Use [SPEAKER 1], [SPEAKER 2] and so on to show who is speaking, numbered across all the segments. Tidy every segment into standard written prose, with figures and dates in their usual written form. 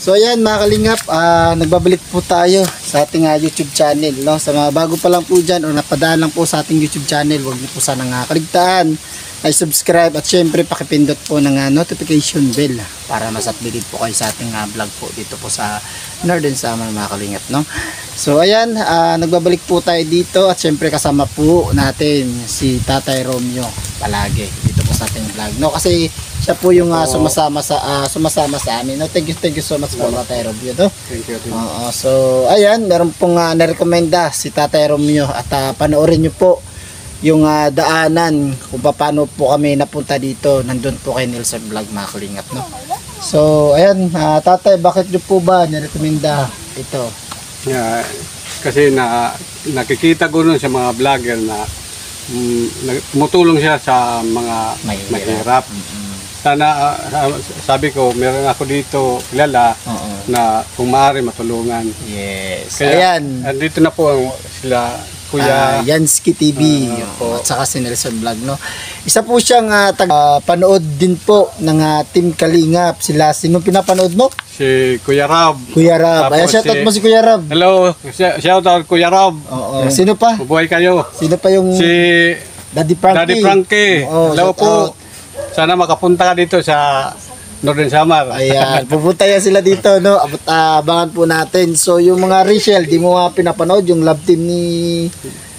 [SPEAKER 1] So ayan mga kalingap, nagbabalik po tayo sa ating YouTube channel, no? Sa mga bago pa lang po dyan o napadaan lang po sa ating YouTube channel, huwag niyo po sanang kaligtaan ay subscribe at syempre pakipindot po ng notification bell para mas updated po kayo sa ating vlog po dito po sa Northern Samar mga kalingap, no? So ayan, nagbabalik po tayo dito at syempre kasama po natin si Tatay Romeo palagi dito po sa ating vlog, no? Kasi siya po yung sumasama sa amin. No, thank you so much po Tatay Romeo, no?
[SPEAKER 2] Thank you.
[SPEAKER 1] So ayan, meron pong narekomenda si Tatay Romeo at panoorin niyo po yung daanan kung paano po kami napunta dito. Nandun po kay Nelson Vlog mga kalingap, no? So ayan, Tatay, bakit niyo po ba nirekomenda ito?
[SPEAKER 2] Kasi nakikita ko nun sa mga vlogger na tumutulong siya sa mga mahirap. Sana sabi ko, meron ako dito kilala na kung maaari matulungan.
[SPEAKER 1] Yes.
[SPEAKER 2] Kaya,
[SPEAKER 1] ayan.
[SPEAKER 2] Andito na po sila Kuya
[SPEAKER 1] Yansky TV at saka si Nelson Vlog, no? Isa po siyang panood din po ng Team Kalingap. Sino pinapanood mo?
[SPEAKER 2] Si Kuya Rob.
[SPEAKER 1] Kuya Rob. Ayan, shoutout mo si Kuya Rob.
[SPEAKER 2] Hello, shoutout Kuya Rob.
[SPEAKER 1] Oo. Sino pa?
[SPEAKER 2] Mabuhay kayo.
[SPEAKER 1] Sino pa yung
[SPEAKER 2] Si
[SPEAKER 1] Daddy Frankie?
[SPEAKER 2] Hello po. Sana makapunta ka dito sa Northern Samar.
[SPEAKER 1] Ayan, pupunta yan sila dito, no? Abangan po natin. So, yung mga Rachel, di mo pinapanood yung love team ni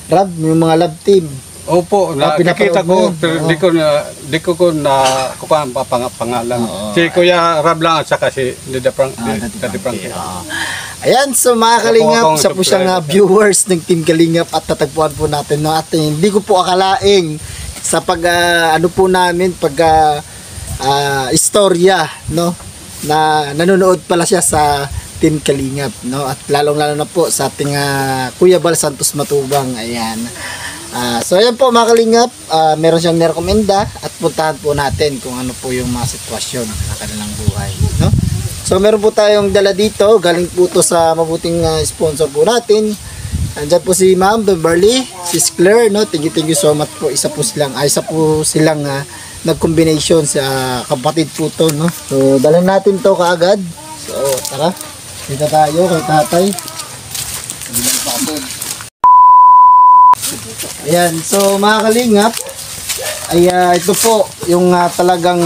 [SPEAKER 1] Rob, yung mga love team.
[SPEAKER 2] Opo, nakikita ko, pero di ko pangalan. Si Kuya Rob lang at saka si Daddy Frankie.
[SPEAKER 1] Ayan, so mga kalingap, sa po siyang viewers ng Team Kalingap at tatagpuan po natin, no? At hindi ko po akalaing sa istorya, no, na nanonood pala siya sa Team Kalingap, no, at lalong-lalo na po sa ating Kuya Bal Santos Matubang. Ayan. So ayan po mga kalingap, meron siyang nirekomenda at puntahan po natin kung ano po yung mga sitwasyon ng kanilang buhay, no? So meron po tayong dala dito, galing po to sa mabuting sponsor po natin. Andyan po si Ma'am Beverly, si Claire, no? Thank you so much po. Isa po silang nag-combination sa kapatid po to, no? So dalhin natin to kaagad. So tara, dito tayo kay Tatay. Ayan, so mga kalingap, ay ito po yung talagang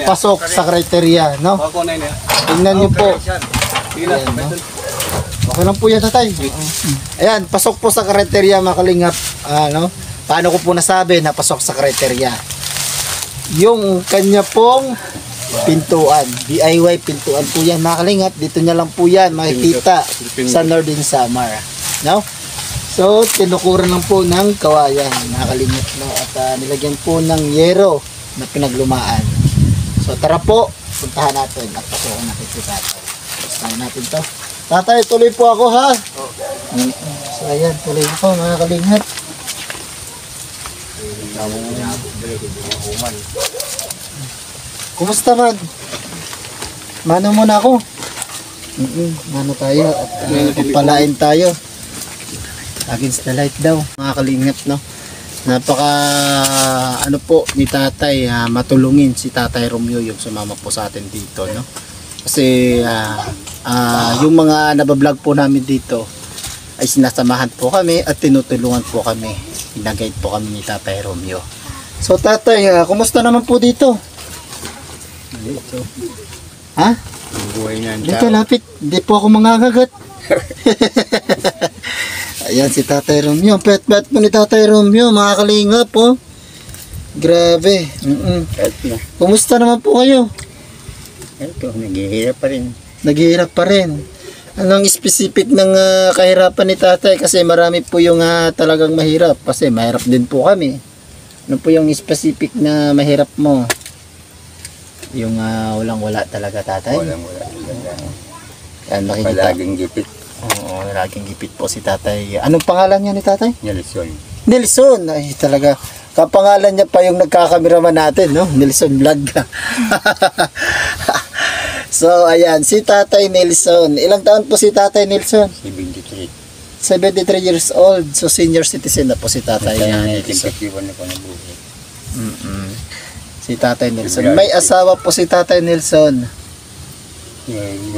[SPEAKER 1] pasok sa kriteria, no? Tingnan niyo po. Ayan, no? Okay lang po yan, Tatay. Ayan, pasok po sa kriteria mga kalingap. No? Paano ko po nasabi na pasok sa kriteria? Yung kanya pong pintuan, DIY pintuan po yan mga kalingap. Dito niya lang po yan makikita sa Northern Samar, no? So tinukuran lang po ng kawayan mga kalingap, no? At nilagyan po ng yero na pinaglumaan. So tara po, puntahan natin at pasukan natin si Tatay. Pustahan natin to. Tatay, tuloy po ako, ha? So ayan, tuloy po mga kalingap. Kumusta man? Mano muna ako. Mano tayo at pagpalain tayo. Against the light daw mga kalingap, no? Napaka ano po ni Tatay, matulungin si Tatay Romeo yung sumama po sa atin dito, no? Kasi yung mga nabablog po namin dito ay sinasamahan po kami at tinutulungan po kami, ginagayad po kami ni Tatay Romeo. So Tatay, kumusta naman po dito?
[SPEAKER 2] Dito.
[SPEAKER 1] Ha?
[SPEAKER 2] Buhay niyan.
[SPEAKER 1] Dito lapit, hindi po ako mangangagat. Ayan si Tatay Romeo, pet mo ni Tatay Romeo mga kalingap po. Grabe. Kumusta naman po kayo?
[SPEAKER 2] Ito, naghihirap pa rin.
[SPEAKER 1] Naghihirap pa rin. Anong specific ng kahirapan ni Tatay? Kasi marami po yung talagang mahirap. Kasi mahirap din po kami. Ano po yung specific na mahirap mo? Yung walang-wala talaga, Tatay?
[SPEAKER 2] Walang-wala.
[SPEAKER 1] Yan, makikita.
[SPEAKER 2] Palaging gipit.
[SPEAKER 1] Oo, laging gipit po si Tatay. Anong pangalan niya ni Tatay?
[SPEAKER 2] Nelson.
[SPEAKER 1] Nelson. Ay, talaga. Kapangalan niya pa yung nagkakameraman natin, no? Nelson Vlog. So, ayan, si Tatay Nelson. Ilang taon po si Tatay Nelson?
[SPEAKER 2] 73.
[SPEAKER 1] 73 years old. So, senior citizen na po si Tatay Nelson. Si Tatay Nelson. May asawa po si Tatay Nelson.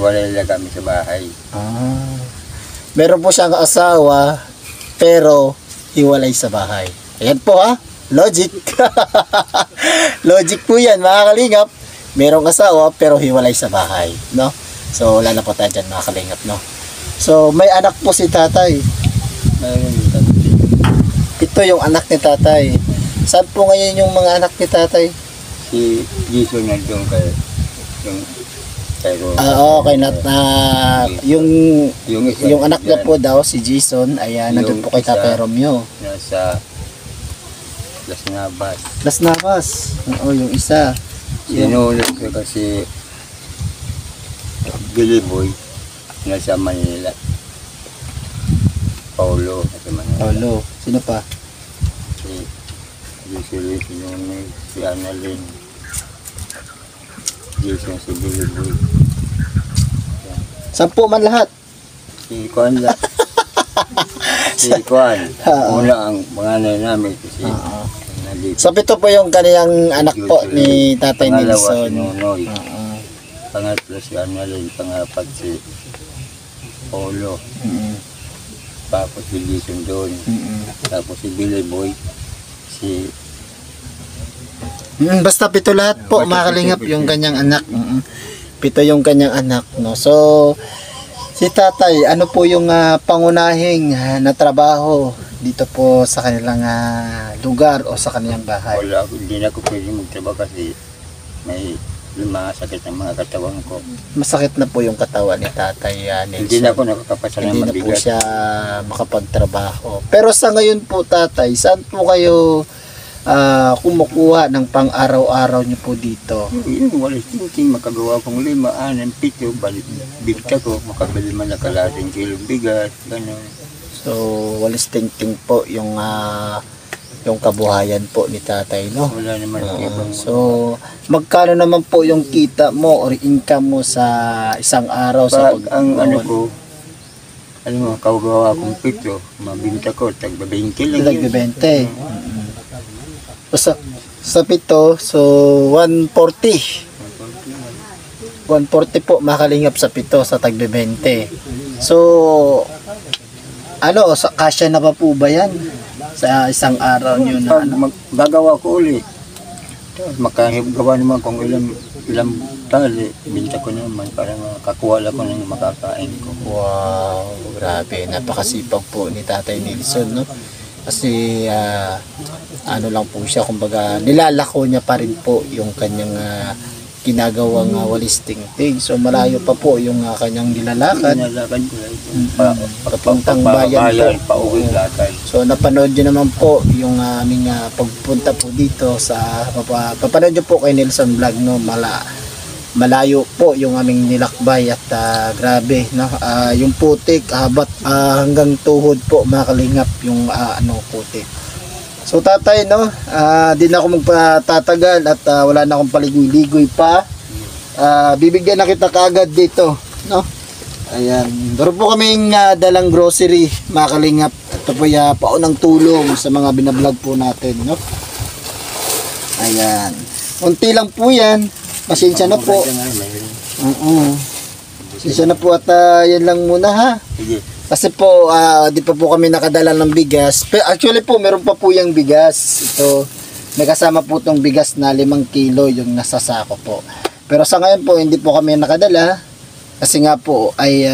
[SPEAKER 3] Wala lang kami sa bahay.
[SPEAKER 1] Meron po siyang asawa, pero hiwalay sa bahay. Ayan po ha, logic. Logic po yan mga kalingap. Merong asawa, pero hiwalay sa bahay, no? So wala na po tayo dyan mga kalingap, no? So may anak po si tatay. Ito yung anak ni tatay. Saan po ngayon yung mga anak ni tatay?
[SPEAKER 3] Si Jason na doon kay yung
[SPEAKER 1] Okay yung
[SPEAKER 3] isa,
[SPEAKER 1] yung anak niya po daw si Jason ay nandun po kay Tatay Romeo.
[SPEAKER 3] Nasa Las Navas.
[SPEAKER 1] Las Navas. Oo, yung isa.
[SPEAKER 3] Sinulit ko kasi Billy Boy nasa Manila. Paulo nasa Manila.
[SPEAKER 1] Paulo. Sino pa?
[SPEAKER 3] Si Jusilis, si Annalyn. Jason, si Billy Boy.
[SPEAKER 1] Sampu man lahat.
[SPEAKER 3] Si Kwan lang. Si Kwan. Una ang panganay namin kasi nandito.
[SPEAKER 1] So ito po yung kaniyang anak po ni Tatay
[SPEAKER 3] Pangalawa si
[SPEAKER 1] Nelson.
[SPEAKER 3] Nonoy. Pangatlo si Annalyn. Pangapat si Paulo. Tapos si Jason doon. Tapos si Billy Boy.
[SPEAKER 1] Basta pito lahat po mga kalingap yung kanyang anak. Pito yung kanyang anak, no. So si tatay, ano po yung pangunahing na trabaho dito po sa kanilang lugar o sa kanilang bahay?
[SPEAKER 3] Wala, hindi na ako pwede magtrabaho kasi may sakit ang mga katawan ko.
[SPEAKER 1] Masakit na po yung katawan ni Tatay Nelson.
[SPEAKER 3] Hindi na ako nakakapasa ng
[SPEAKER 1] Hindi na po
[SPEAKER 3] mabigat.
[SPEAKER 1] siya makapagtrabaho. Pero sa ngayon po tatay, saan po kayo kumukuha ng pang-araw-araw niyo po dito?
[SPEAKER 3] Yung walis tingting, makagawa kong 5, 6, 7, balik bigta ko, makabili man na kalating kilong bigas, gano'n.
[SPEAKER 1] So, walis tingting po yung kabuhayan po ni tatay, no?
[SPEAKER 3] Wala naman ibang.
[SPEAKER 1] So, magkano naman po yung kita mo or income mo sa isang araw sa
[SPEAKER 3] Pag ang ano ko, kagawa kong 7, mabinta ko, tagba 20 lang yun.
[SPEAKER 1] 20. So, sa 7, so 140. 140 po makalingap sa 7 sa tagbe 20. So, sa kasya na pa po ba yan? Sa isang araw nyo na
[SPEAKER 3] Pag gagawa ko uli, makagawa naman kung ilang tali, binta ko naman para makakuha lang ko ng makakain ko.
[SPEAKER 1] Wow, grabe. Napakasipag po ni Tatay Nelson, no? Kasi lang po siya, kumbaga nilalako niya pa rin po yung kanyang ginagawang walis tingting. So malayo pa po yung kanyang nilalakad.
[SPEAKER 3] Nilalakad ko lang.
[SPEAKER 1] Papuntang bayan po.
[SPEAKER 3] Pauwi lakad.
[SPEAKER 1] So napanood nyo naman po yung aming pagpunta po dito sa papanood nyo po kay Nelson Vlog, no? Malayo po yung aming nilakbay at grabe, no? Yung putik habat hanggang tuhod po mga kalingap yung putik. So tatay, no, di na ako magpatatagal at wala na akong paligoy-ligoy pa. Bibigyan na kita kaagad dito, no? Ayan, meron po kaming dalang grocery mga kalingap. Ito po paunang tulong sa mga binablog po natin, no? Ayan, unti lang po yan. Pasensya na po. Pasensya na po at yan lang muna, ha.
[SPEAKER 3] Sige.
[SPEAKER 1] Kasi po, di pa po kami nakadala ng bigas. Pero actually po, meron pa po yung bigas. Ito, may kasama po itong bigas na 5 kilo yung nasa sako po. Pero sa ngayon po, hindi po kami nakadala. Kasi nga po, ay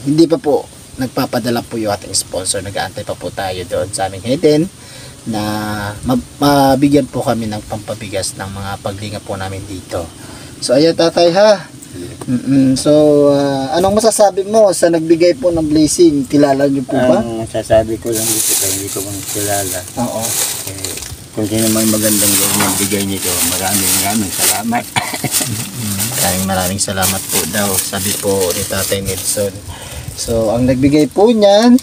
[SPEAKER 1] hindi pa po nagpapadala po yung ating sponsor. Nag-aantay pa po tayo doon sa aming hidden na mabigyan po kami ng pampabigas ng mga paglinga po namin dito. So ayan tatay, ha. So anong masasabi mo sa nagbigay po ng blessing? Kilala niyo po ba?
[SPEAKER 3] Ang masasabi ko lang dito kaya hindi ko mang kilala.
[SPEAKER 1] Oo.
[SPEAKER 3] Kung sino man magandang gawin ng bigay nito, maraming salamat.
[SPEAKER 1] Maraming salamat po daw, sabi po ni Tatay Nelson. So ang nagbigay po niyan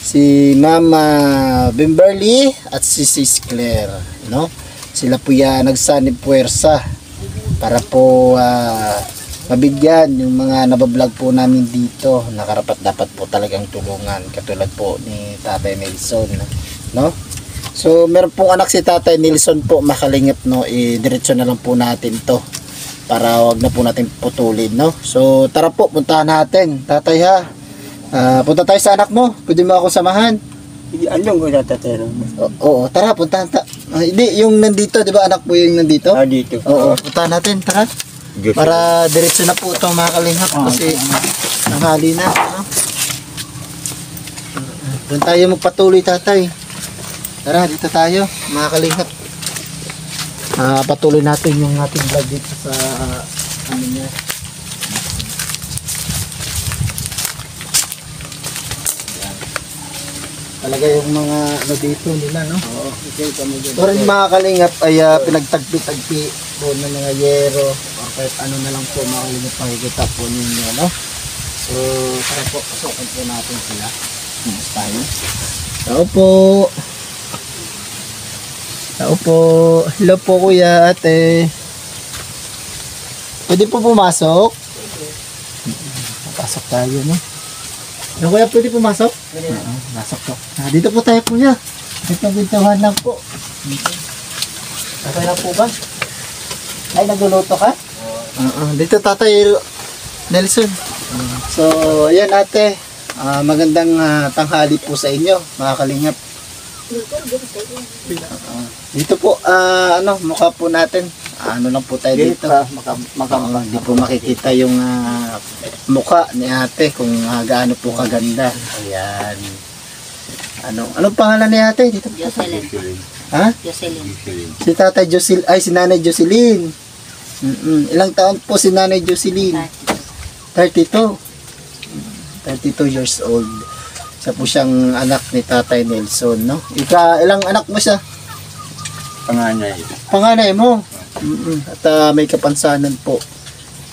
[SPEAKER 1] si Mama Bimberly at si Sis Claire, no? Sila po nagsanib puwersa para po mabigyan yung mga nabablog po namin dito na karapat dapat po talagang tulungan, katulad po ni Tatay Nelson, no? So meron pong anak si Tatay Nelson po makalingap, no? Diretso na lang po natin to. para wag na po natin putulin, no? So tara po, puntahan natin. Tatay ha, punta tayo sa anak mo. Pwede mo ako samahan?
[SPEAKER 3] Anong ko natatero mo?
[SPEAKER 1] Oo, tara, puntahan hindi, yung nandito, di ba anak mo yung nandito?
[SPEAKER 3] Dito.
[SPEAKER 1] Oo, puntahan natin, tara. Para diretso na po ito mga kalingap kasi nanghali na. No? Doon tayo magpatuloy, tatay. Tara, dito tayo mga kalingap. Patuloy natin yung ating vlog dito sa ano niya. Talaga yung mga ano dito nila, no? Oo. So rin mga kalingap ay pinagtagpi-tagpi po ng mga yero or kahit ano na lang po mga kalingap makikita po ninyo, no? So tara po, pasukin po natin sila. Mas tayo. Tao po. Tao po. Hello po kuya, ate. Pwede po pumasok? Pasok tayo, no? Yung kuya, pwede pumasok? Pwede na. Masok po. Dito po tayo kuya. Ito bintuhan lang po. Okay na po ba? Ay, nagluluto ka? Dito tatay Nelson. So, ayan ate. Magandang tanghali po sa inyo, mga kalingap. Dito po, mukha po natin. Ano lang po tayo dito. Hindi po makikita yung mukha ni ate kung gaano po kaganda. Ayan. Anong pangalan ni ate? Dito po.
[SPEAKER 4] Jocelyn.
[SPEAKER 1] Ha?
[SPEAKER 4] Jocelyn.
[SPEAKER 1] Si tatay Jocelyn, si nanay Jocelyn. Ilang taon po si nanay Jocelyn? 32. 32 years old. Isa po siyang anak ni tatay Nelson, no? Ilang anak mo siya?
[SPEAKER 3] Panganay.
[SPEAKER 1] Panganay mo. At may kapansanan po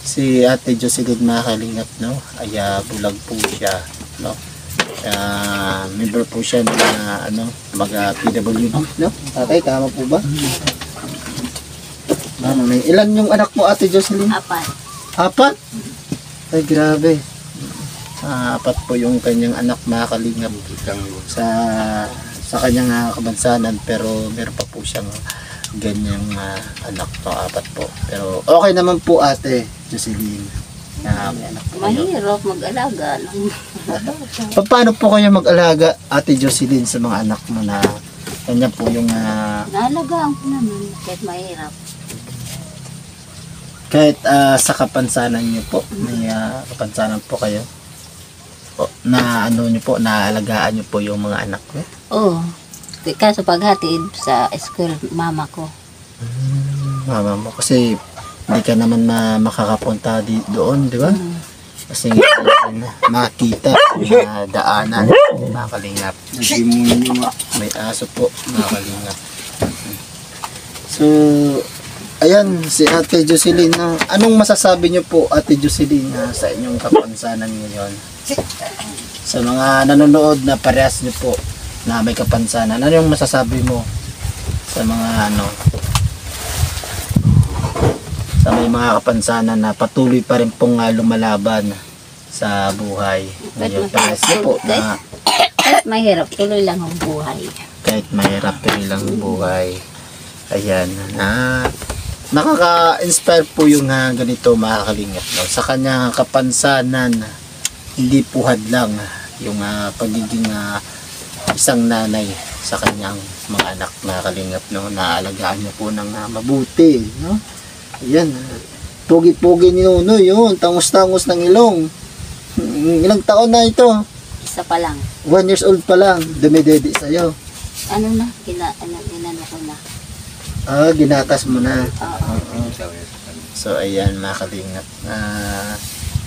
[SPEAKER 1] si ate Jocelyn makalingap, no? Ay bulag po siya, no? Member po siya na PWD, no? Tatay, tama po ba? Ilan yung anak mo, ate Jocelyn?
[SPEAKER 4] 4.
[SPEAKER 1] 4? Ay, grabe. 4 po yung kanyang anak makalingap sa kanyang kabansanan, pero meron pa po siyang ganyang anak to, 4 po. Pero okay naman po ate Jocelyn.
[SPEAKER 4] Mahirap mag-alaga.
[SPEAKER 1] Paano po kayo mag-alaga, ate Jocelyn, sa mga anak mo na kanya po yung
[SPEAKER 4] Naalagaan ko naman kahit mahirap.
[SPEAKER 1] kahit sa kapansanan niyo po, may kapansanan po kayo po, na niyo po, naalagaan niyo po yung mga anak ko?
[SPEAKER 4] Oo. Kaso paghatid sa school, mama ko.
[SPEAKER 1] Mama mo, kasi hindi ka naman makakapunta doon, di ba? Kasi makita yung daanan, makalingap. May aso po, makalingap. So, ayan, si ate Jocelyn. Anong masasabi niyo po, ate Jocelyn, sa inyong kapansanan ngayon? Sa mga nanonood na parehas niyo po na may kapansanan, ano yung masasabi mo sa mga sa may mga kapansanan na patuloy pa rin pong lumalaban sa buhay ngayon? Parehas niyo po na
[SPEAKER 4] Kahit mahirap, tuloy lang ang buhay.
[SPEAKER 1] kahit mahirap tuloy lang ang buhay. Ayan, nakaka-inspire po yung ganito, makakalingap, no? Sa kanyang kapansanan, hindi po hadlang yung pagiging isang nanay sa kanyang mga anak, makakalingap, no? Naalagaan niya po ng mabuti, no? Ayan, pugi-pugi ni Nunoy yun, tangos-tangos ng ilong. Ilang taon na ito?
[SPEAKER 4] Isa pa lang.
[SPEAKER 1] 1 years old pa lang, dumidedi sa'yo.
[SPEAKER 4] Ano na? Ginano ko na.
[SPEAKER 1] Ginatas mo na.
[SPEAKER 4] Oo.
[SPEAKER 1] So ayan, makalingap.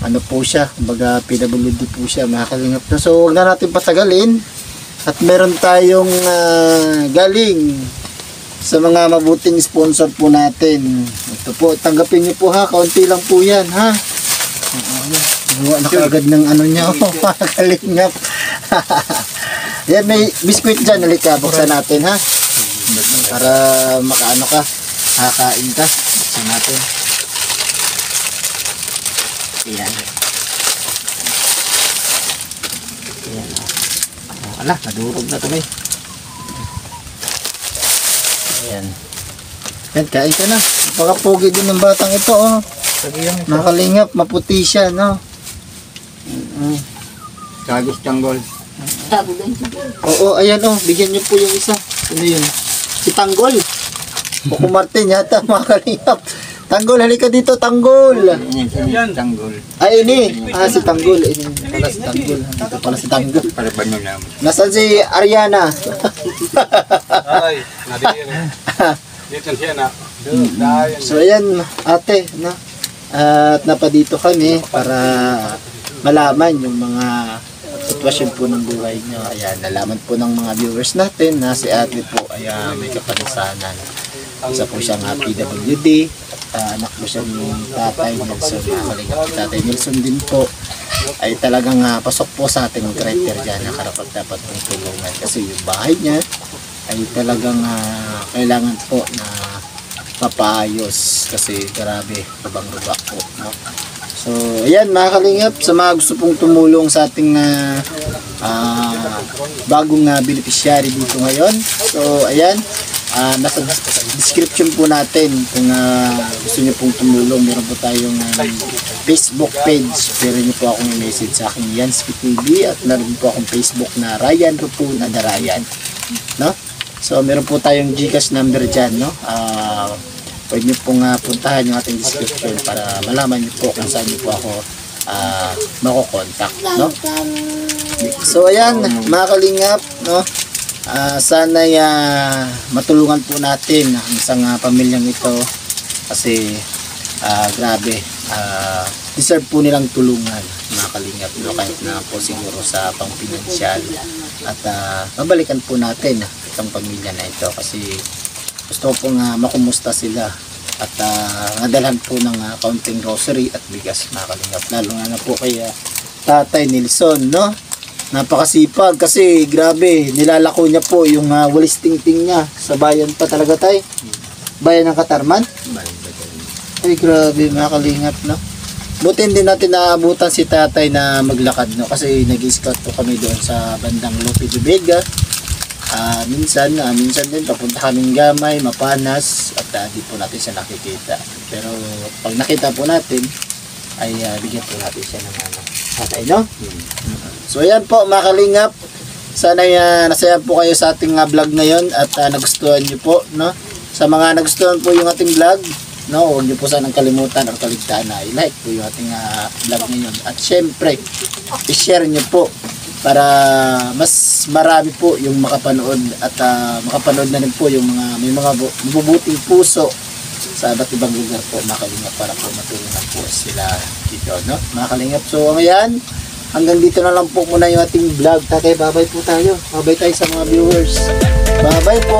[SPEAKER 1] Ano po siya, kumbaga PWD po siya, makalingap. So huwag na natin patagalin. At meron tayong galing sa mga mabuting sponsor po natin. Ito po, tanggapin niyo po ha, kaunti lang po yan ha. Gawa na kaagad ng niya, makalingap. Yan, may biskuit dyan, halika, buksan natin ha. Para makaano ka, kakain ka. Buksan natin. Ayan. Ayan. Ala, nadurog na ito, may. Ayan. Yan, kain ka na. Pagkapugi din ng batang ito, oh. Mga kalingap, maputi siya, no?
[SPEAKER 3] Sagos tanggol.
[SPEAKER 4] Tago din.
[SPEAKER 1] Oo, ayan oh, bigyan niyo po yung isa. Ano yun? Si Tanggol. Buko Martin yata, mga kalingap. Tanggol, halika dito, Tanggol.
[SPEAKER 3] Yan. Tanggol.
[SPEAKER 1] Ay, ini. Si Tanggol. Ini pala si Tanggol. Dito pala si Tanggol.
[SPEAKER 3] Para ba nyo naman?
[SPEAKER 1] Nasaan si Ariana?
[SPEAKER 2] Ay, nadiri. Dito siya na. Dayan.
[SPEAKER 1] So, ayan, ate, no? At napadito kami para malaman yung mga sitwasyon po ng buhay nyo. Ayan, nalaman po ng mga viewers natin na si ate po ay may kapalisanan. Isa po siyang PWD. Anak po siya ni Tatay Nelson. Kalingap, Tatay Nelson din po ay talagang pasok po sa ating criteria na karapat dapat ng tulungan. Kasi yung bahay niya ay talagang kailangan po na papaayos kasi grabe, rubang-ruba po, no? So, ayan mga kalingap, sa mga gusto pong tumulong sa ating bagong beneficiary dito ngayon. So, ayan, nasa description po natin kung gusto niyo pong tumulong. Meron po tayong Facebook page. Pero niyo po akong message sa aking Yansky TV at meron po akong Facebook na Ryan Rupun Adarayan, no? So, meron po tayong GCash number dyan, no? Pwede niyo pong puntahan yung ating description para malaman niyo po kung saan niyo po ako makokontak, no? So, ayan, mga kalingap, no? Sana matulungan po natin ang isang pamilyang ito kasi grabe, deserve po nilang tulungan, mga kalingap, no? Kahit na po siguro sa pang-pinansyal at mabalikan po natin itong pamilya na ito kasi gusto ko pong makumusta sila at nadalhan po ng kaunting grocery at bigas, mga kalingap, lalo na po kay Tatay Nelson, no? Napakasipag kasi grabe, nilalako niya po yung walis tingting niya sa bayan pa talaga, tay. Bayan ng Katarman. Ay grabe, mga kalingap, no? Buti hindi natin naabutan si Tatay na maglakad, no? Kasi nag-scout po kami doon sa bandang Lope de Vega. Minsan din papunta kaming Gamay, Mapanas at di po natin siya nakikita. Pero pag nakita po natin ay bigyan po natin siya ng Tatay, no? So ayan po mga kalingap, sana nasaya po kayo sa ating vlog ngayon at nagustuhan nyo po, no? Sa mga nagustuhan po yung ating vlog, no, huwag nyo po sanang kalimutan o kaligtaan na i-like po yung ating vlog ngayon. At syempre, i-share nyo po para mas marami po yung makapanood at makapanood na rin po yung may mga mabubuting puso sa iba't ibang lugar po, mga kalingap, para po matulungan po sila dito, no? Mga kalingap, so ngayon, hanggang dito na lang po muna yung ating vlog. Tatay, bye-bye po tayo. Bye-bye tayo sa mga viewers. Bye-bye po.